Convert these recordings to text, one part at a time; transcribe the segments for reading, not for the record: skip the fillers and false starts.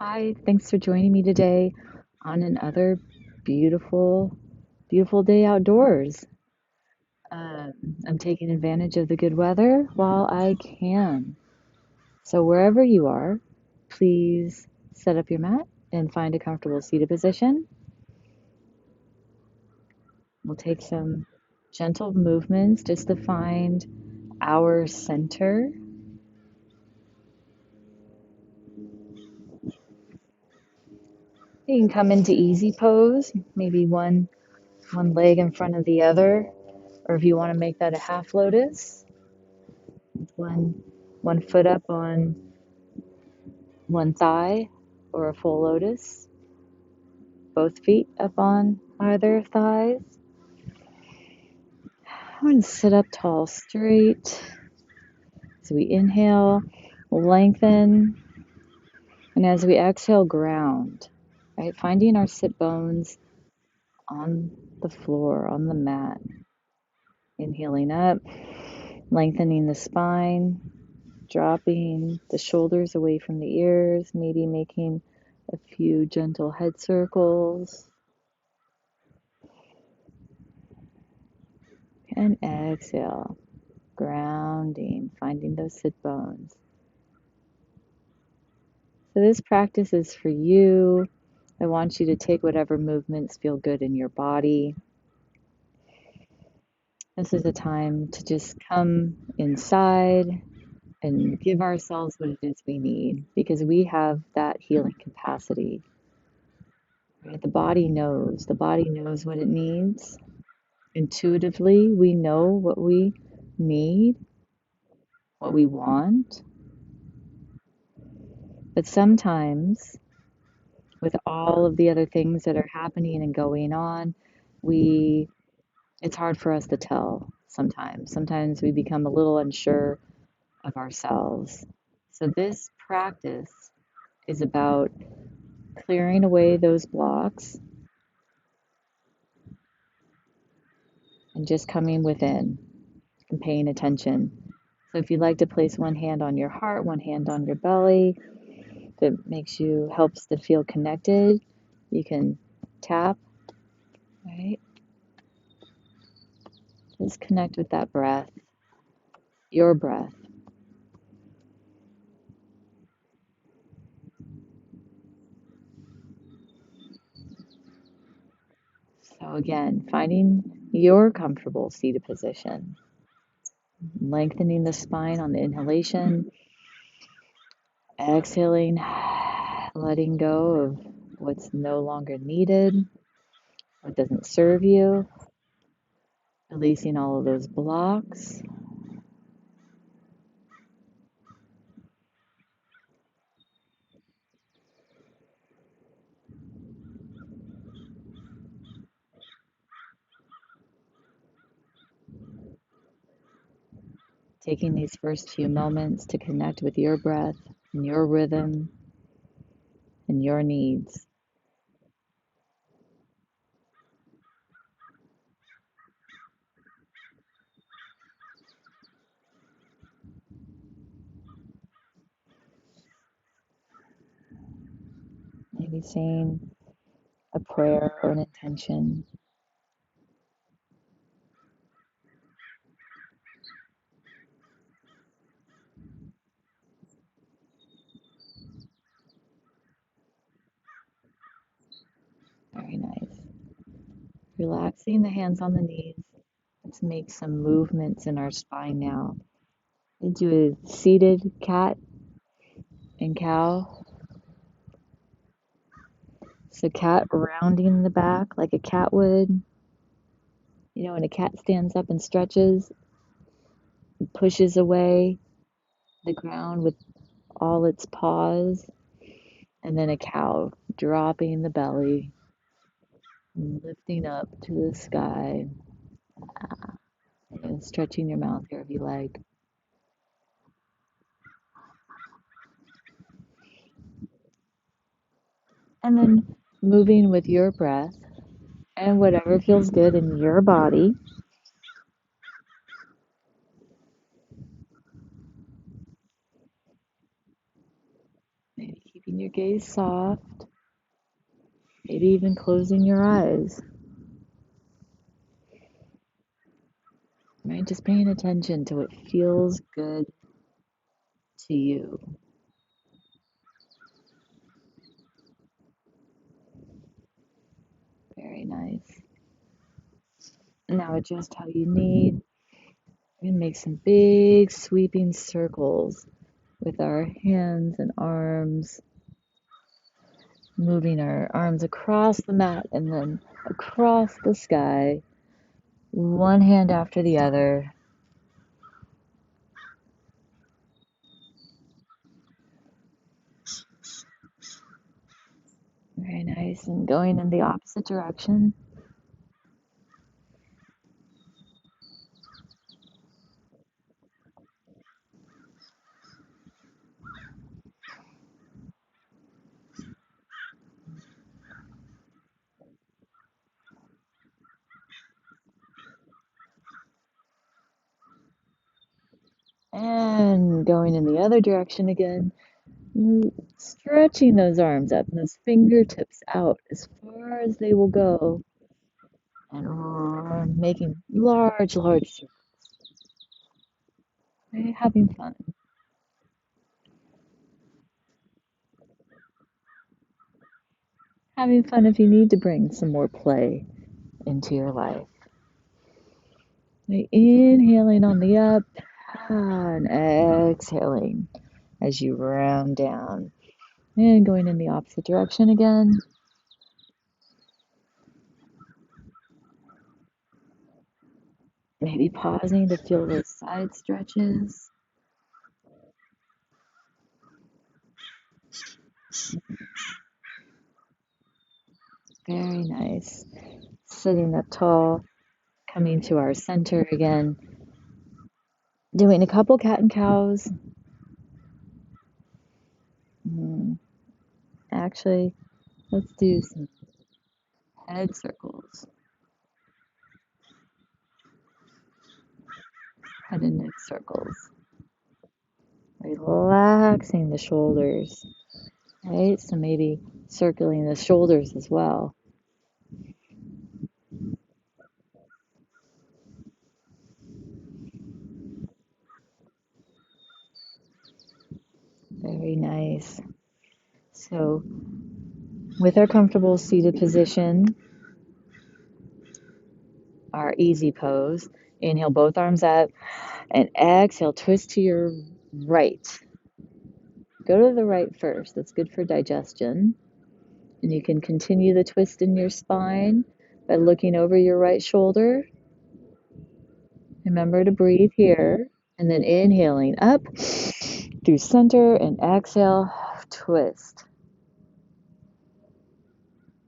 Hi, thanks for joining me today on another beautiful, beautiful day outdoors. Um, I'm taking advantage of the good weather while I can. So, wherever you are, please set up your mat and find a comfortable seated position. We'll take some gentle movements just to find our center. You can come into easy pose, maybe one leg in front of the other, or if you want to make that a half lotus, one one foot up on one thigh, or a full lotus, both feet up on either thighs. I'm going to sit up tall straight. So we inhale, lengthen, and as we exhale, ground. Right, finding our sit bones on the floor, on the mat. Inhaling up, lengthening the spine, dropping the shoulders away from the ears, maybe making a few gentle head circles. And exhale, grounding, finding those sit bones. So, this practice is for you. I want you to take whatever movements feel good in your body. This is a time to just come inside and give ourselves what it is we need because we have that healing capacity. Right? The body knows what it needs. Intuitively, we know what we need, what we want. But sometimes, with all of the other things that are happening and going on, we it's hard for us to tell sometimes. Sometimes we become a little unsure of ourselves. So this practice is about clearing away those blocks and just coming within and paying attention. So if you'd like to place one hand on your heart, one hand on your belly, that helps to feel connected, you can tap, right? Just connect with that breath, your breath. So again, finding your comfortable seated position, lengthening the spine on the inhalation, exhaling, letting go of what's no longer needed, what doesn't serve you, releasing all of those blocks. Taking these first few moments to connect with your breath and your rhythm and your needs. Maybe saying a prayer or an intention. Very nice. Relaxing the hands on the knees. Let's make some movements in our spine now. Do a seated cat and cow. So cat rounding the back like a cat would. You know, when a cat stands up and stretches, pushes away the ground with all its paws, and then a cow dropping the belly, lifting up to the sky, and stretching your mouth here if you like. And then moving with your breath and whatever feels good in your body. Maybe keeping Keeping your gaze soft, maybe even closing your eyes. Right? Just paying attention to what feels good to you. Very nice. Now adjust how you need. We're gonna make some big sweeping circles with our hands and arms, moving our arms across the mat and then across the sky, one hand after the other. Very nice. And going in the opposite direction. And going in the other direction again. Stretching those arms up and those fingertips out as far as they will go. And making large, large circles. Right? Having fun. Having fun if you need to bring some more play into your life. Right? Inhaling on the up and exhaling as you round down. And going in the opposite direction again. Maybe pausing to feel those side stretches. Very nice. Sitting up tall, coming to our center again. Doing a couple cat and cows. Mm, Actually, let's do some head circles, head and neck circles. Relaxing the shoulders, right? So maybe circling the shoulders as well. Very nice. So, with our comfortable seated position, our easy pose, inhale both arms up and exhale, twist to your right. Go to the right first. That's good for digestion. And you can continue the twist in your spine by looking over your right shoulder. Remember to breathe here. And then inhaling up through center and exhale, twist.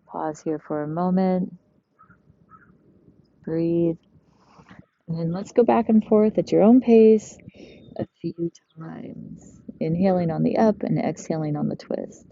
Pause here for a moment. Breathe. And then let's go back and forth at your own pace a few times. Inhaling on the up and exhaling on the twist.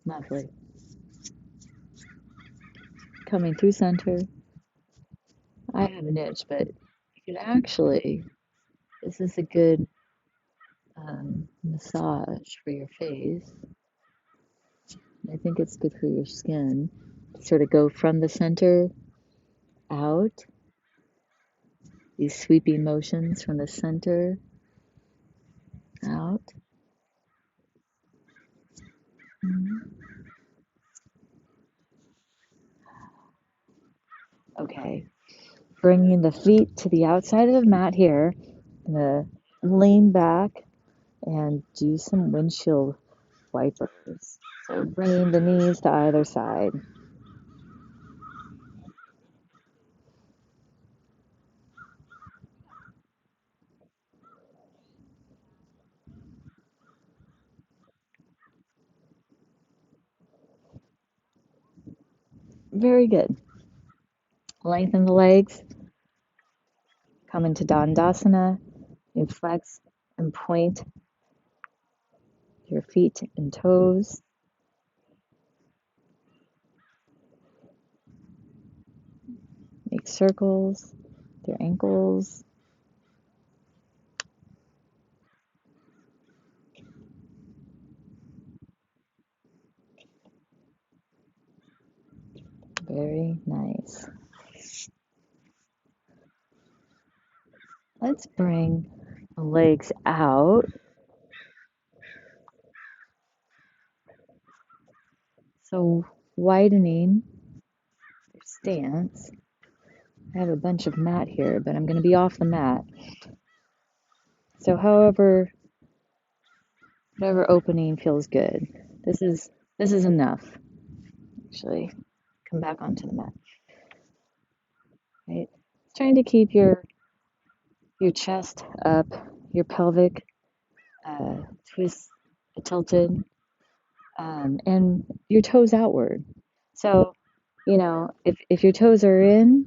Lovely. Coming through center. I have an itch, but you could actually, this is a good massage for your face. I think it's good for your skin. Sort of go from the center out, these sweeping motions from the center out. Okay, bringing the feet to the outside of the mat here. I'm gonna lean back and do some windshield wipers. So bringing the knees to either side. Very good. Lengthen the legs, come into Dandasana. You flex and point your feet and toes. Make circles with your ankles. Very nice. Let's bring the legs out. So widening your stance. I have a bunch of mat here, but I'm going to be off the mat. So however, whatever opening feels good. This is enough. Actually, come back onto the mat. Right? Trying to keep your chest up, your pelvic twist tilted, and your toes outward. So, if your toes are in,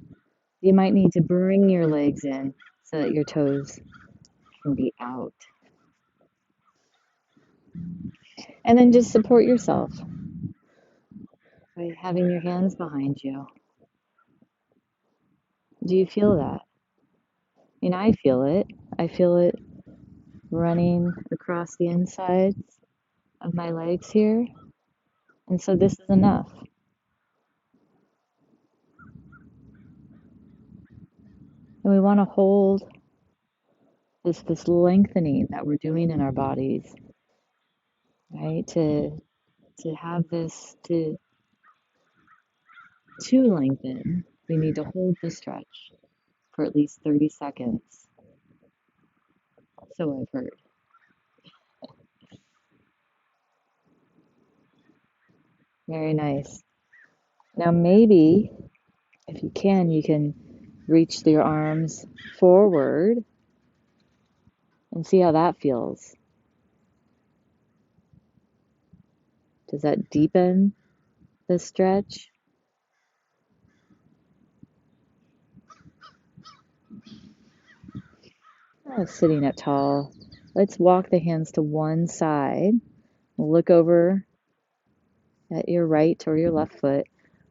you might need to bring your legs in so that your toes can be out. And then just support yourself by having your hands behind you. Do you feel that? I feel it. I feel it running across the insides of my legs here. And so this is enough. And we want to hold this lengthening that we're doing in our bodies, right? To have this to lengthen, we need to hold the stretch for at least 30 seconds. So I've heard. Very nice. Now maybe if you can reach your arms forward and see how that feels. Does that deepen the stretch? Sitting up tall. Let's walk the hands to one side. Look over at your right or your left foot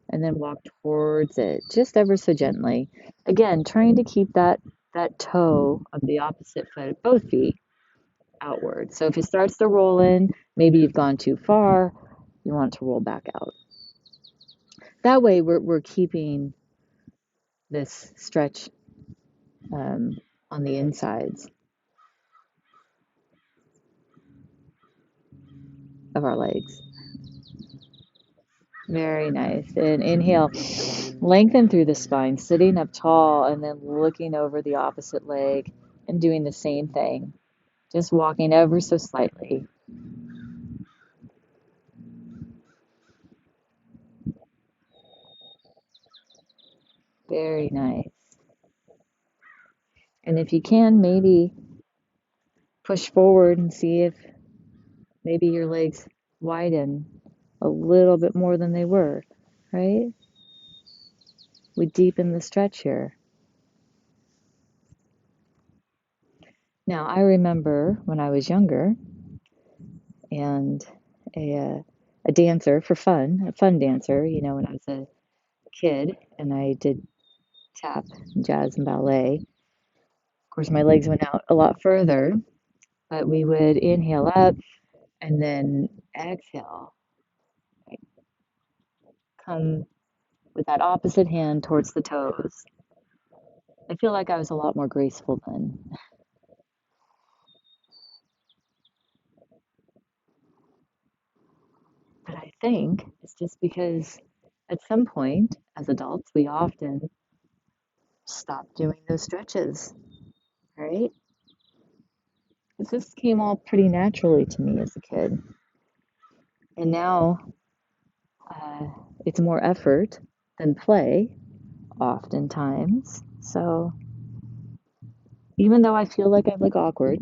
and then walk towards it just ever so gently. Again, trying to keep that toe of the opposite foot, both feet, outward. So if it starts to roll in, maybe you've gone too far, you want to roll back out. That way we're keeping this stretch on the insides of our legs. Very nice. And inhale, lengthen through the spine, sitting up tall and then looking over the opposite leg and doing the same thing. Just walking ever so slightly. Very nice. And if you can, maybe push forward and see if maybe your legs widen a little bit more than they were, right? We deepen the stretch here. Now, I remember when I was younger and a dancer for fun, a fun dancer, when I was a kid and I did tap, jazz, and ballet. Of course, my legs went out a lot further, but we would inhale up and then exhale. Right? Come with that opposite hand towards the toes. I feel like I was a lot more graceful then. But I think it's just because at some point as adults, we often stop doing those stretches, right? Because this came all pretty naturally to me as a kid. And now uh, it's more effort than play, oftentimes. So even though I feel like I look awkward,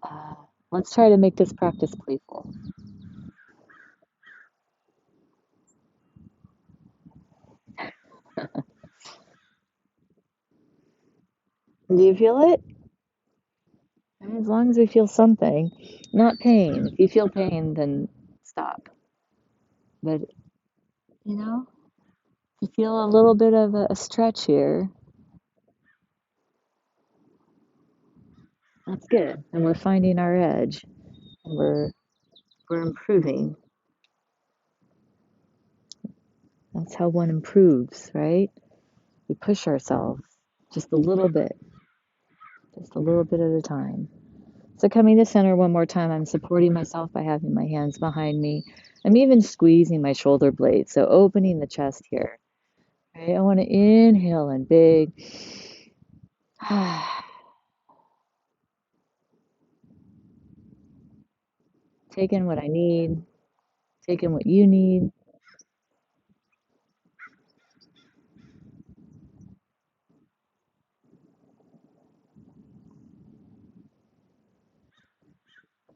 uh, let's try to make this practice playful. Do you feel it? As long as we feel something, not pain. If you feel pain, then stop. But, you know, if you feel a little bit of a stretch here, that's good. And we're finding our edge. And we're improving. That's how one improves, right? We push ourselves just just a little bit at a time. So coming to center one more time, I'm supporting myself by having my hands behind me. I'm even squeezing my shoulder blades, so opening the chest here. Right? I want to inhale in big. Take in what I need, take in what you need.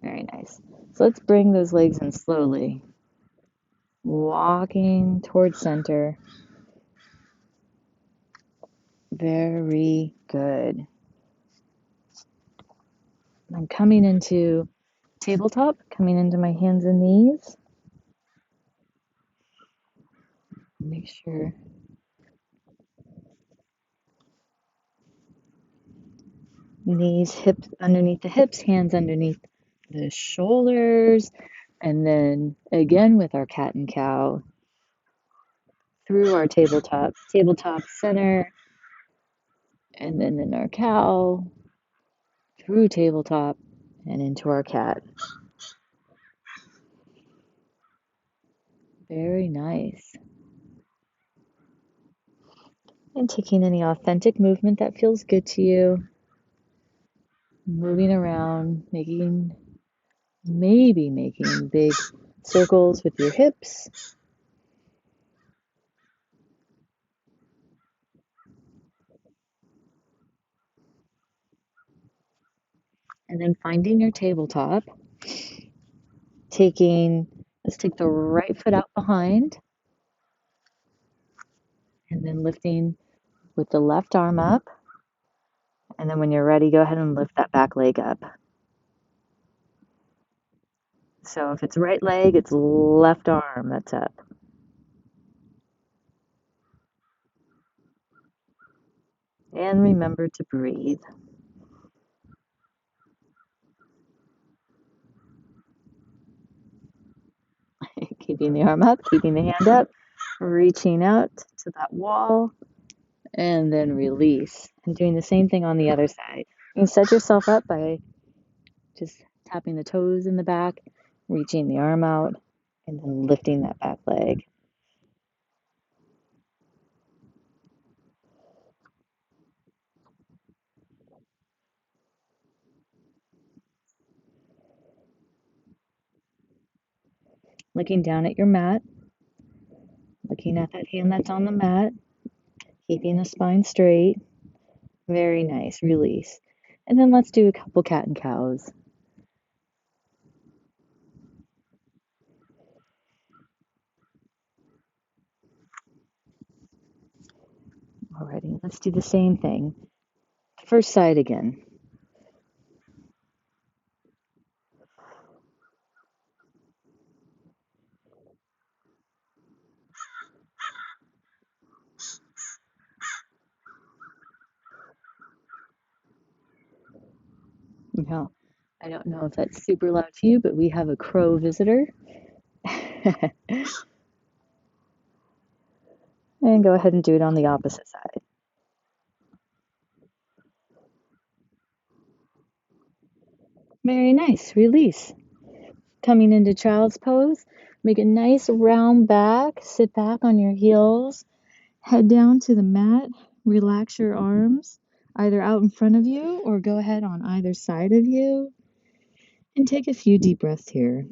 Very nice. So let's bring those legs in slowly, walking towards center. Very good. I'm coming into tabletop, coming into my hands and knees. Make sure knees, hips underneath the hips, hands underneath the shoulders, and then again with our cat and cow through our tabletop center, and then in our cow through tabletop and into our cat. Very nice. And taking any authentic movement that feels good to you, moving around, maybe making big circles with your hips. And then finding your tabletop, let's take the right foot out behind, and then lifting with the left arm up. And then when you're ready, go ahead and lift that back leg up. So if it's right leg, it's left arm that's up. And remember to breathe. Keeping the arm up, keeping the hand up, reaching out to that wall, and then release. And doing the same thing on the other side. You can set yourself up by just tapping the toes in the back, reaching the arm out, and then lifting that back leg. Looking down at your mat, looking at that hand that's on the mat, keeping the spine straight. Very nice. Release. And then let's do a couple cat and cows. Alrighty, let's do the same thing. First side again. Now, I don't know if that's super loud to you, but we have a crow visitor. And go ahead and do it on the opposite side. Very nice. Release. Coming into child's pose. Make a nice round back. Sit back on your heels. Head down to the mat. Relax your arms either out in front of you or go ahead on either side of you. And take a few deep breaths here.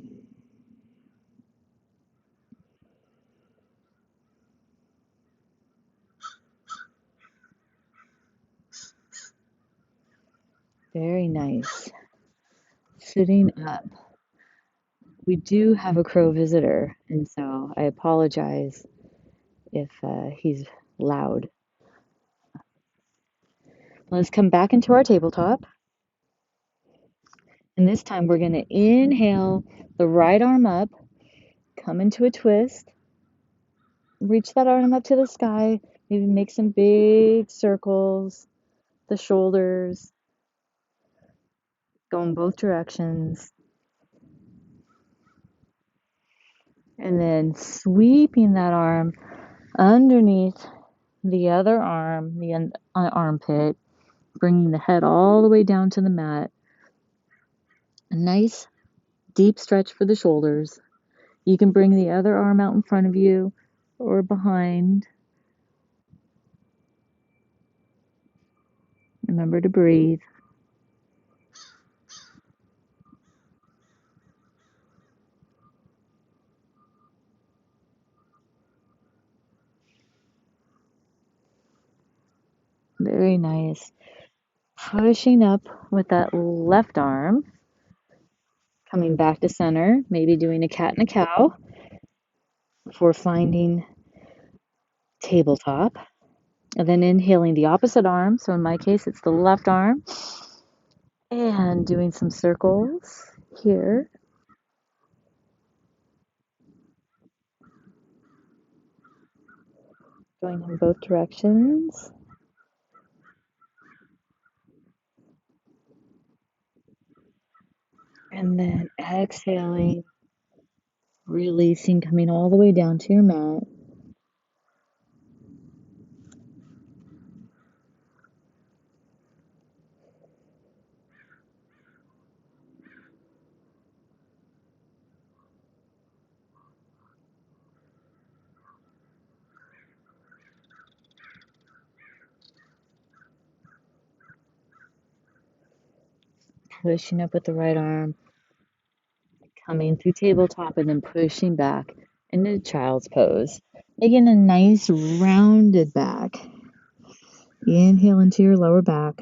Very nice. Sitting up. We do have a crow visitor, and so I apologize if he's loud. Let's come back into our tabletop. And this time we're going to inhale the right arm up, come into a twist, reach that arm up to the sky, maybe make some big circles, the shoulders, go in both directions. And then sweeping that arm underneath the other arm, the armpit, bringing the head all the way down to the mat. A nice deep stretch for the shoulders. You can bring the other arm out in front of you or behind. Remember to breathe. Very nice. Pushing up with that left arm, coming back to center, maybe doing a cat and a cow before finding tabletop. And then inhaling the opposite arm. So in my case, it's the left arm. And doing some circles here. Going in both directions. And then exhaling, releasing, coming all the way down to your mat. Pushing up with the right arm, coming through tabletop, and then pushing back into child's pose. Making a nice rounded back. Inhale into your lower back.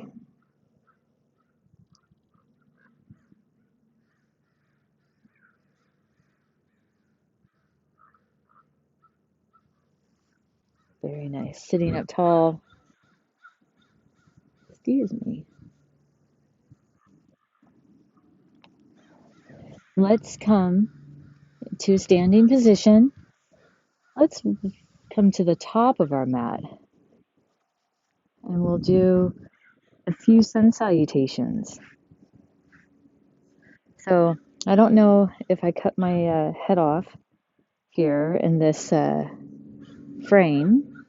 Very nice. Sitting up tall. Excuse me. Let's come to a standing position. Let's come to the top of our mat. And we'll do a few sun salutations. So I don't know if I cut my head off here in this frame,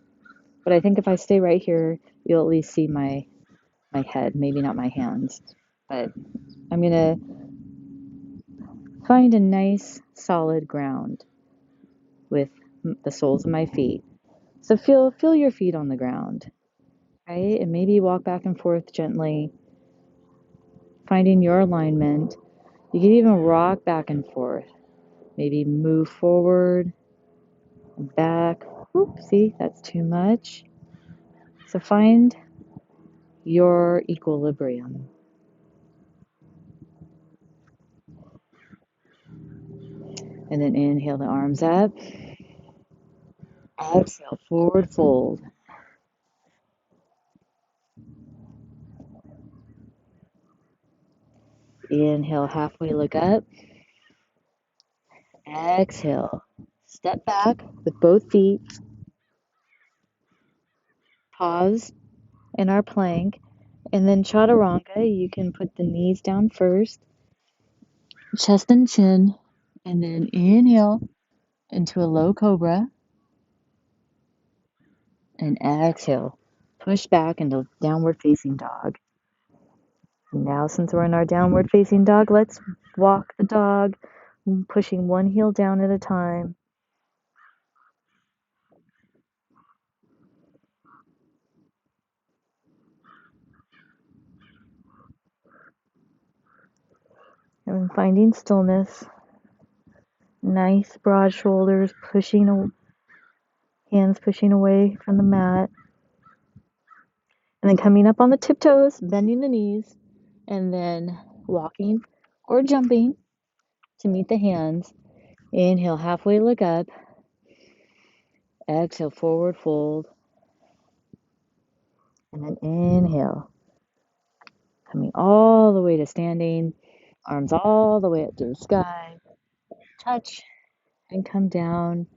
but I think if I stay right here, you'll at least see my head, maybe not my hands. But I'm gonna find a nice solid ground with the soles of my feet. So feel your feet on the ground, right? And maybe walk back and forth gently, finding your alignment. You can even rock back and forth. Maybe move forward and back. Oopsie, that's too much. So find your equilibrium. And then inhale the arms up. Exhale, forward fold. Inhale, halfway look up. Exhale, step back with both feet. Pause in our plank. And then chaturanga, you can put the knees down first, chest and chin, and then inhale into a low cobra. And exhale, push back into downward facing dog. And now, since we're in our downward facing dog, let's walk the dog, pushing one heel down at a time. And finding stillness. Nice broad shoulders, hands pushing away from the mat. And then coming up on the tiptoes, bending the knees, and then walking or jumping to meet the hands. Inhale, halfway look up. Exhale, forward fold. And then inhale, Coming all the way to standing, arms all the way up to the sky. Touch and come down,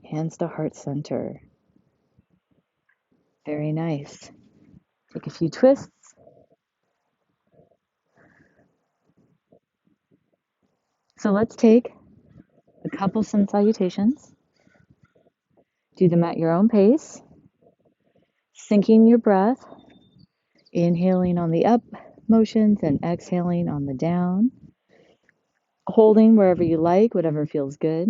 hands to heart center. Very nice. Take a few twists. So let's take a couple sun salutations. Do them at your own pace. Syncing your breath. Inhaling on the up motions and exhaling on the down. Holding wherever you like, whatever feels good.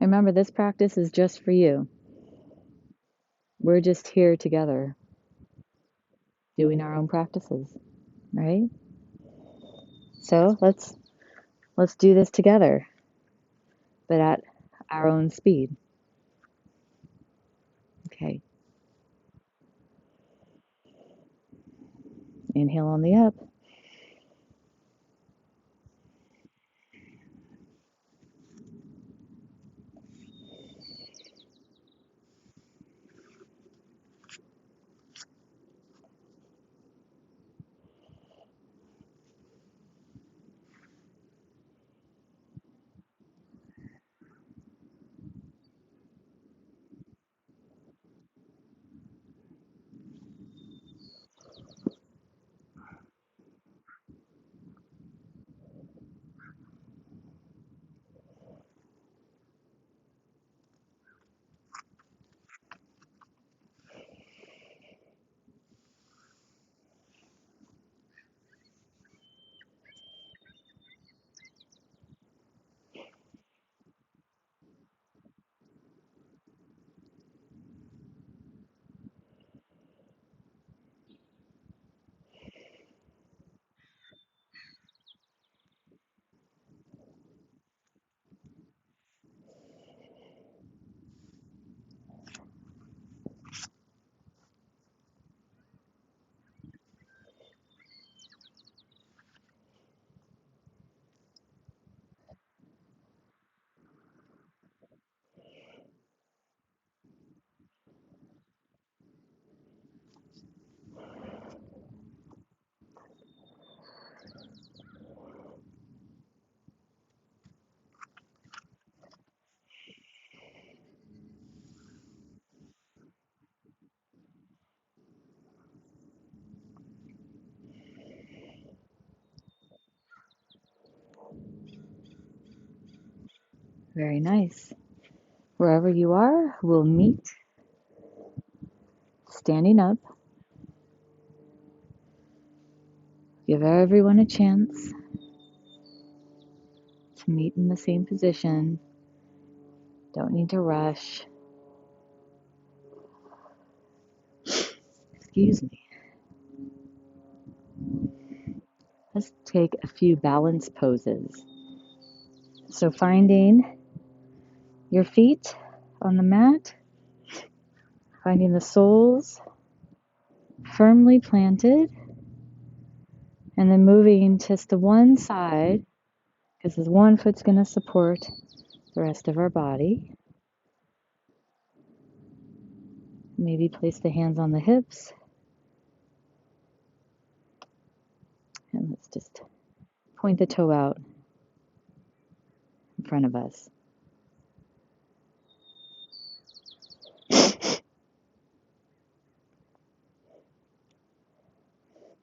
Remember, this practice is just for you. We're just here together doing our own practices, right? So let's do this together, but at our own speed. Okay. Inhale on the up. Very nice. Wherever you are, we'll meet standing up. Give everyone a chance to meet in the same position. Don't need to rush. Excuse me. Let's take a few balance poses. So finding your feet on the mat, finding the soles firmly planted, and then moving just to one side, because this one foot's going to support the rest of our body. Maybe place the hands on the hips. And let's just point the toe out in front of us.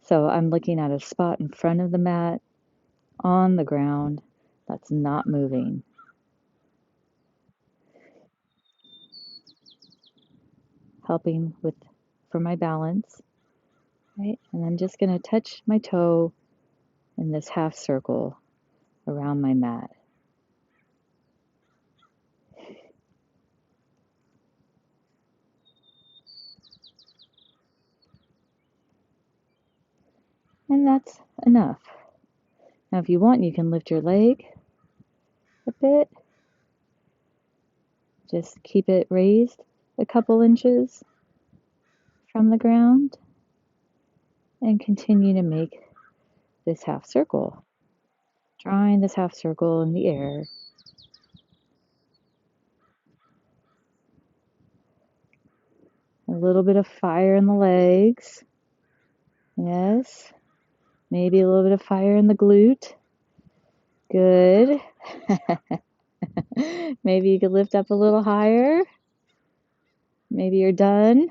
So I'm looking at a spot in front of the mat on the ground that's not moving. Helping for my balance, right? And I'm just going to touch my toe in this half circle around my mat. And that's enough. Now, if you want, you can lift your leg a bit. Just keep it raised a couple inches from the ground and continue to make this half circle. Drawing this half circle in the air. A little bit of fire in the legs. Yes. Maybe a little bit of fire in the glute. Good. Maybe you could lift up a little higher. Maybe you're done.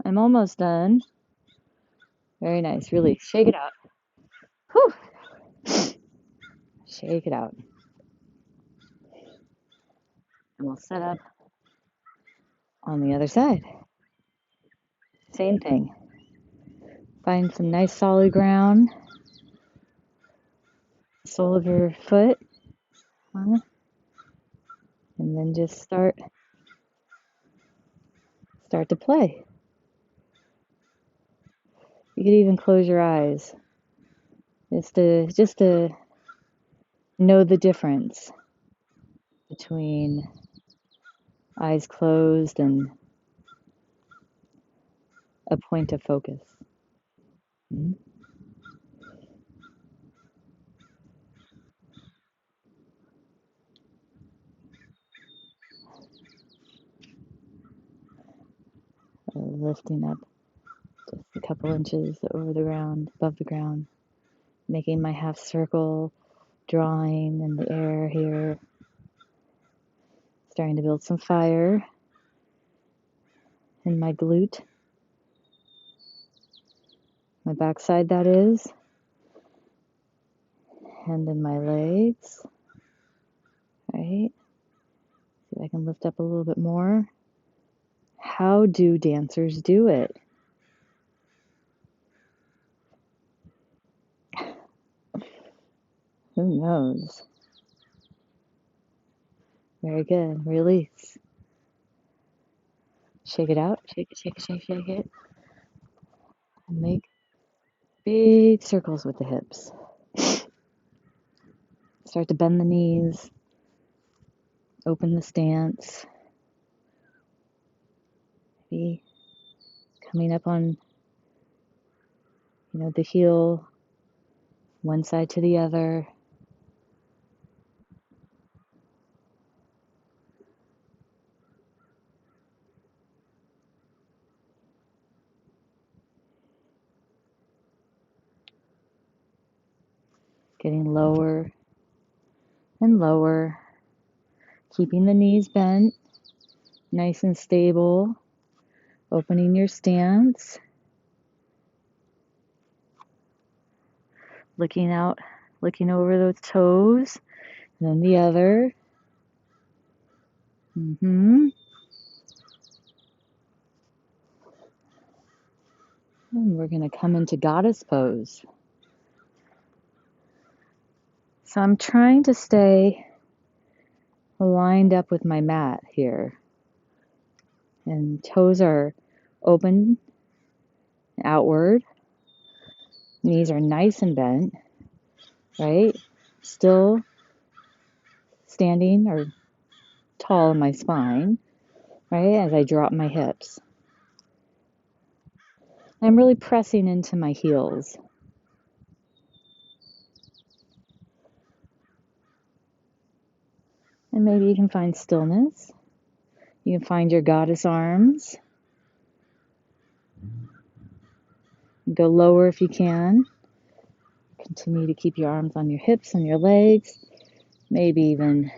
I'm almost done. Very nice. Release. Shake it out. Whew. Shake it out. And we'll set up on the other side. Same thing. Find some nice solid ground. Sole of your foot. And then just start to play. You could even close your eyes. Just to know the difference between eyes closed and a point of focus. Mm-hmm. Lifting up just a couple inches over the ground, above the ground, making my half circle, drawing in the air here, starting to build some fire in my glute, my backside that is, and in my legs, right? See if I can lift up a little bit more. How do dancers do it? Who knows? Very good. Release. Shake it out. Shake it, shake it, shake it, shake it. And make big circles with the hips. Start to bend the knees. Open the stance. Maybe coming up on, the heel, one side to the other. Getting lower and lower. Keeping the knees bent, nice and stable. Opening your stance. Looking over those toes. And then the other. And we're going to come into goddess pose. So I'm trying to stay lined up with my mat here. And toes are open outward. Knees are nice and bent, right? Still standing or tall in my spine, right? As I drop my hips. I'm really pressing into my heels. And maybe you can find stillness. You can find your goddess arms. Go lower if you can. Continue to keep your arms on your hips and your legs. Maybe even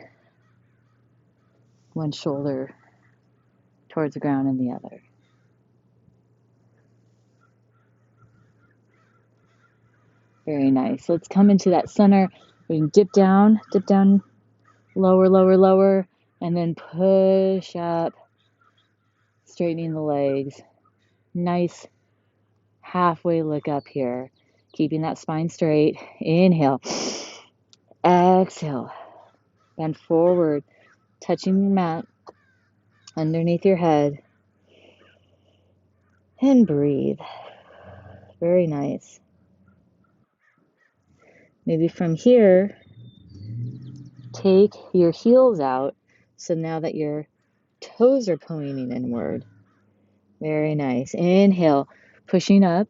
one shoulder towards the ground and the other. Very nice. Let's come into that center. We can dip down, lower, lower, lower, and then push up, straightening the legs. Nice halfway look up here, keeping that spine straight. Inhale, exhale, bend forward, touching your mat underneath your head, and breathe. Very nice. Maybe from here, take your heels out, so now that your toes are pointing inward. Very nice. Inhale, pushing up.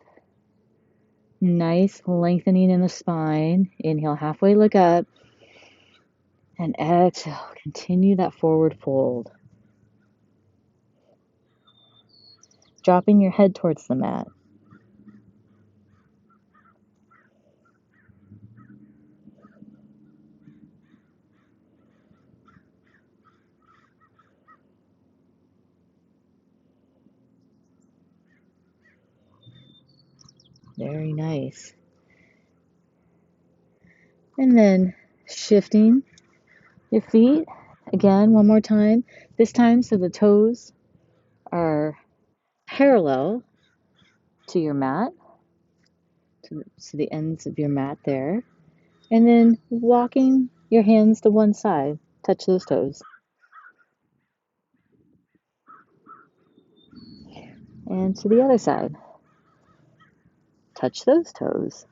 Nice lengthening in the spine. Inhale, halfway look up. And exhale, continue that forward fold. dropping your head towards the mat. Very nice. And then shifting your feet again one more time. This time so the toes are parallel to your mat, to the ends of your mat there. And then walking your hands to one side, touch those toes. And to the other side, touch those toes.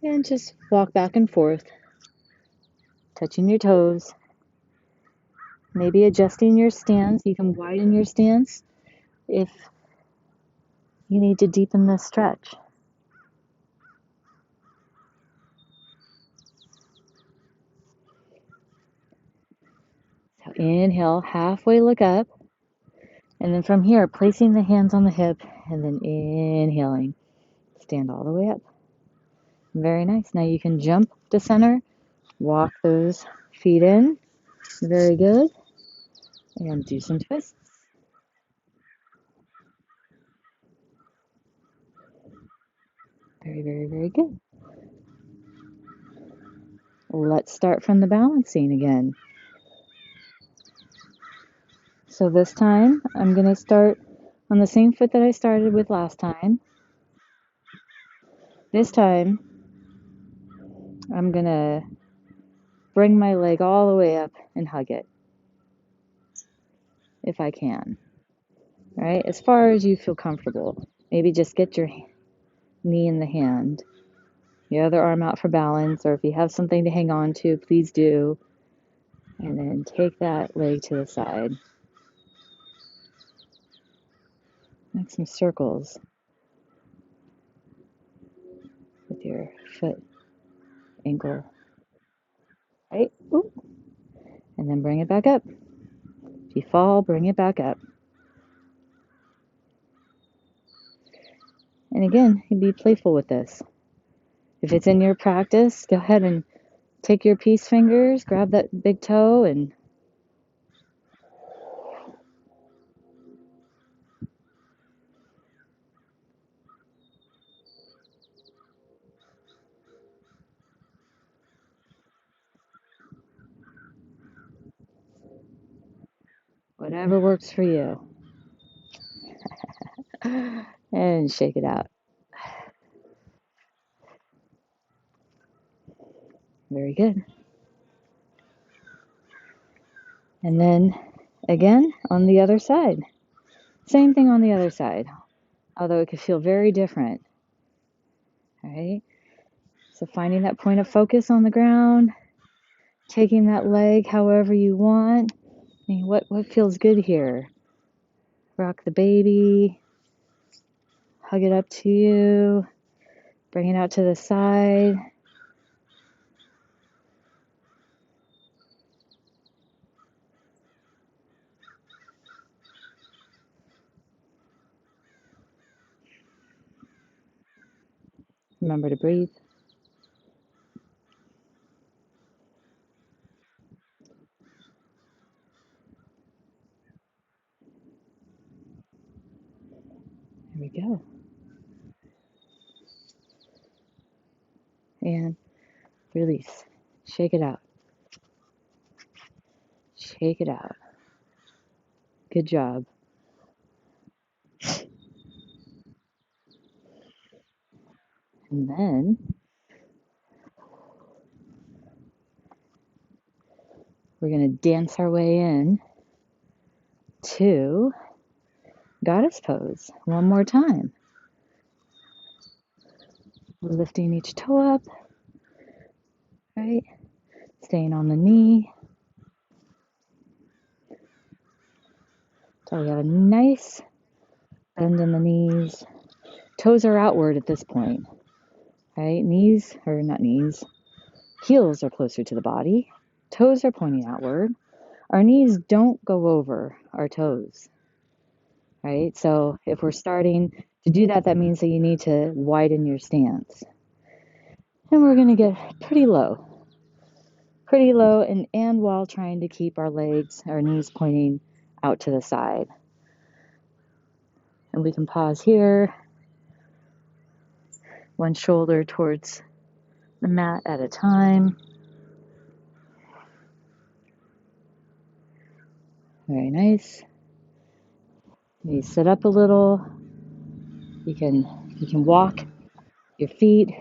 And just walk back and forth, touching your toes. Maybe adjusting your stance. You can widen your stance if you need to deepen the stretch. So inhale, halfway look up. And then from here, placing the hands on the hip and then inhaling. Stand all the way up. Very nice. Now you can jump to center, walk those feet in. Very good. And do some twists. Very, very, very good. Let's start from the balancing again. So this time, I'm going to start on the same foot that I started with last time. This time, I'm going to bring my leg all the way up and hug it, if I can. All right, as far as you feel comfortable. Maybe just get your knee in the hand, your other arm out for balance, or if you have something to hang on to, please do. And then take that leg to the side. Make some circles with your foot, ankle, right? Ooh. And then bring it back up. If you fall, bring it back up. And again, be playful with this. If it's in your practice, go ahead and take your peace fingers, grab that big toe, and whatever works for you. And shake it out. Very good. And then again on the other side. Same thing on the other side, although it could feel very different. All right. So finding that point of focus on the ground, taking that leg however you want. I mean, what feels good here? Rock the baby, hug it up to you, bring it out to the side. Remember to breathe. There we go. And release. Shake it out. Shake it out. Good job. And then we're going to dance our way in to goddess pose one more time. We're lifting each toe up, right? Staying on the knee. So we have a nice bend in the knees. Toes are outward at this point, right? Knees, or not knees, heels are closer to the body. Toes are pointing outward. Our knees don't go over our toes, right? So if we're starting to do that, that means that you need to widen your stance. And we're going to get pretty low, and while trying to keep our legs, our knees pointing out to the side. And we can pause here, one shoulder towards the mat at a time. Very nice. You sit up a little. You can walk your feet,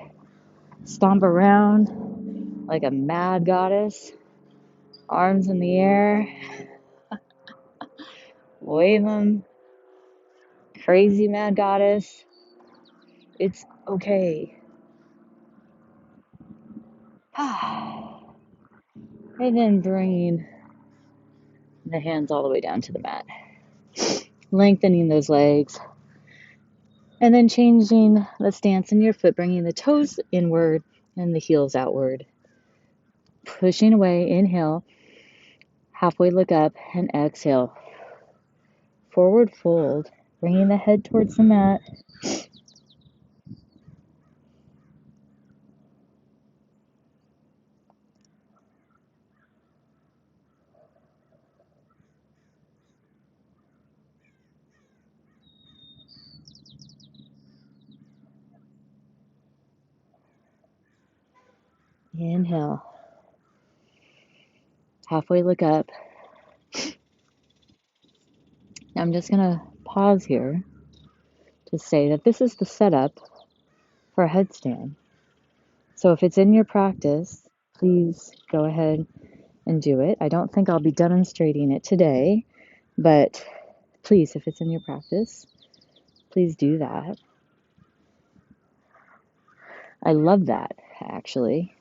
stomp around like a mad goddess, arms in the air, wave them, crazy mad goddess. It's okay. And then bringing the hands all the way down to the mat, lengthening those legs, and then changing the stance in your foot, bringing the toes inward and the heels outward. Pushing away, inhale, halfway look up, and exhale. Forward fold, bringing the head towards the mat. Inhale. Halfway look up. Now I'm just going to pause here to say that this is the setup for a headstand. So if it's in your practice, please go ahead and do it. I don't think I'll be demonstrating it today, but please, if it's in your practice, please do that. I love that, actually.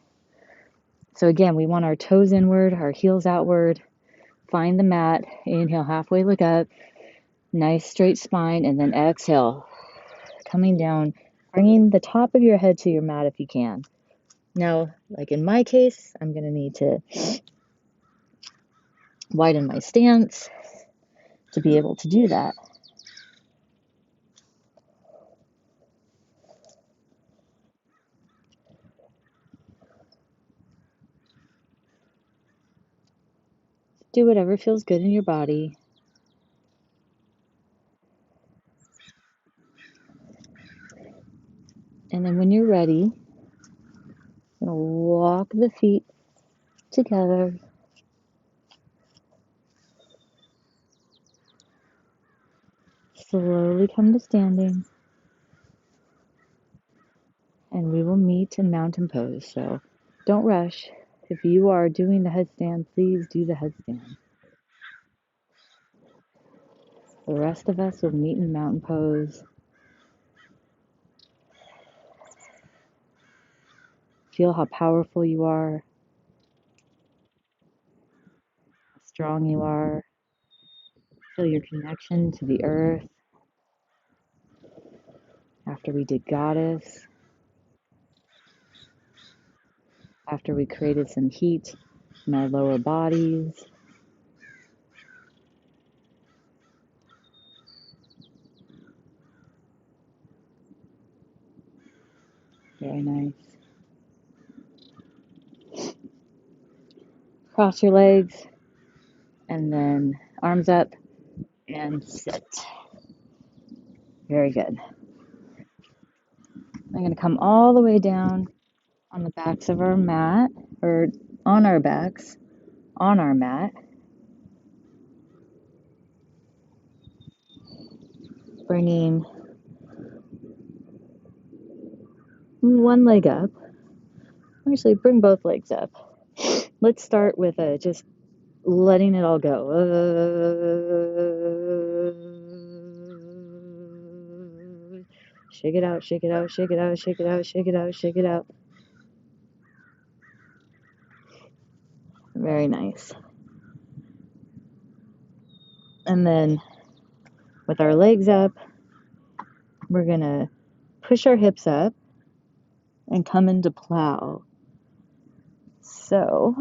So again, we want our toes inward, our heels outward. Find the mat. Inhale, halfway look up. Nice straight spine, and then exhale, coming down, bringing the top of your head to your mat if you can. Now, like in my case, I'm going to need to widen my stance to be able to do that. Do whatever feels good in your body. And then when you're ready, I'm going to walk the feet together. Slowly come to standing. And we will meet in mountain pose. So don't rush. If you are doing the headstand, please do the headstand. The rest of us will meet in mountain pose. Feel how powerful you are, how strong you are. Feel your connection to the earth. After we did goddess, after we created some heat in our lower bodies. Very nice. Cross your legs and then arms up and sit. Very good. I'm going to come all the way down on the backs of our mat, or on our backs, on our mat. Bringing one leg up. Actually, bring both legs up. Let's start with just letting it all go. Shake it out, shake it out, shake it out, shake it out, shake it out, shake it out. Very nice. And then with our legs up, we're going to push our hips up and come into plow. So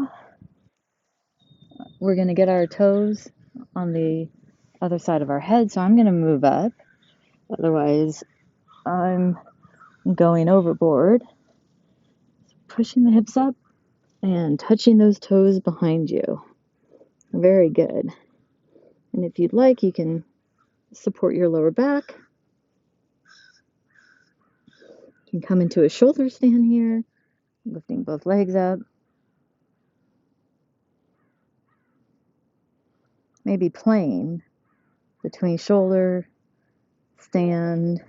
we're going to get our toes on the other side of our head, so I'm going to move up. Otherwise, I'm going overboard. Pushing the hips up and touching those toes behind you. Very good. And if you'd like, you can support your lower back. You can come into a shoulder stand here, lifting both legs up. Maybe playing between shoulder, stand,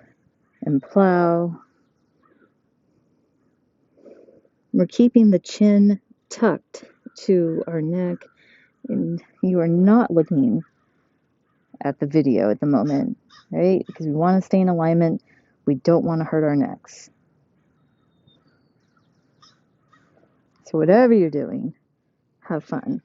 and plow. We're keeping the chin tucked to our neck, and you are not looking at the video at the moment, right? Because we want to stay in alignment. We don't want to hurt our necks. So whatever you're doing, have fun.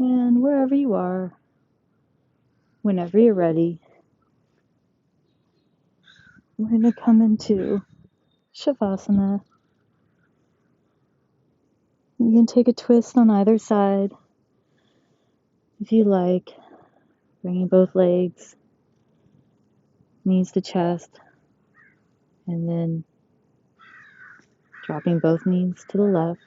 And wherever you are, whenever you're ready, we're going to come into Shavasana. You can take a twist on either side if you like, bringing both legs, knees to chest, and then dropping both knees to the left.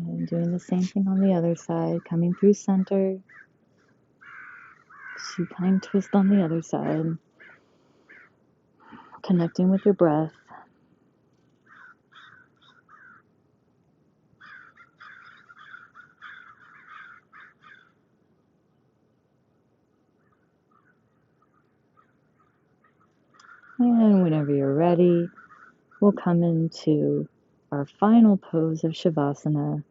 And doing the same thing on the other side, coming through center, supine twist on the other side, connecting with your breath. And whenever you're ready, we'll come into our final pose of Shavasana.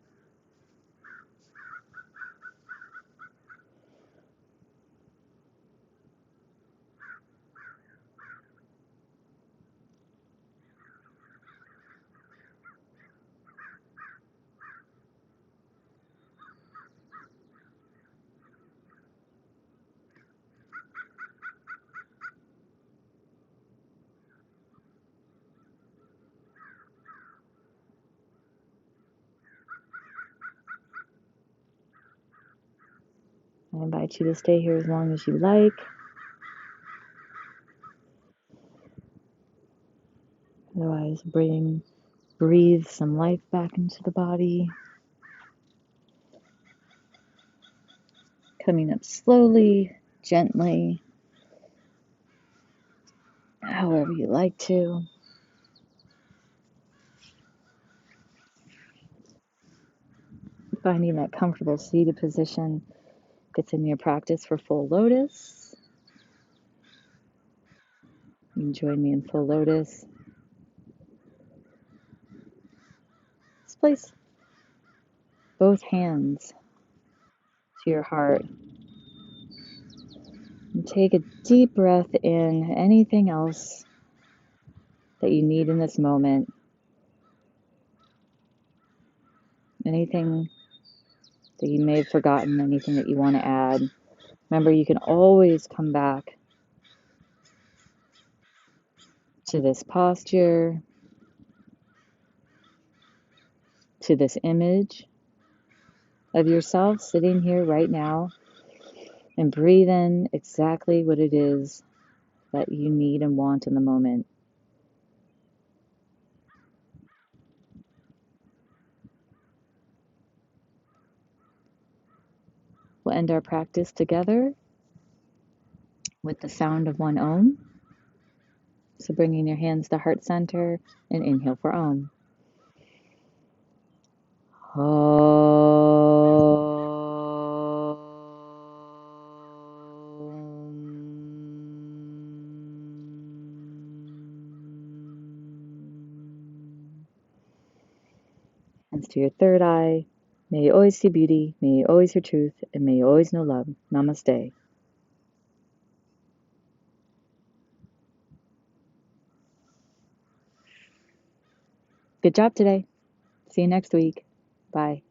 I invite you to stay here as long as you like. Otherwise, breathe some life back into the body. Coming up slowly, gently, however you like to. Finding that comfortable seated position that's in your practice for full lotus. You can join me in full lotus. Let's place both hands to your heart. And take a deep breath in. Anything else that you need in this moment. Anything that you may have forgotten, anything that you want to add. Remember, you can always come back to this posture, to this image of yourself sitting here right now, and breathe in exactly what it is that you need and want in the moment. We'll end our practice together with the sound of one Om. So bringing your hands to heart center and inhale for Om. hands to your third eye. May you always see beauty, may you always hear truth, and may you always know love. Namaste. Good job today. See you next week. Bye.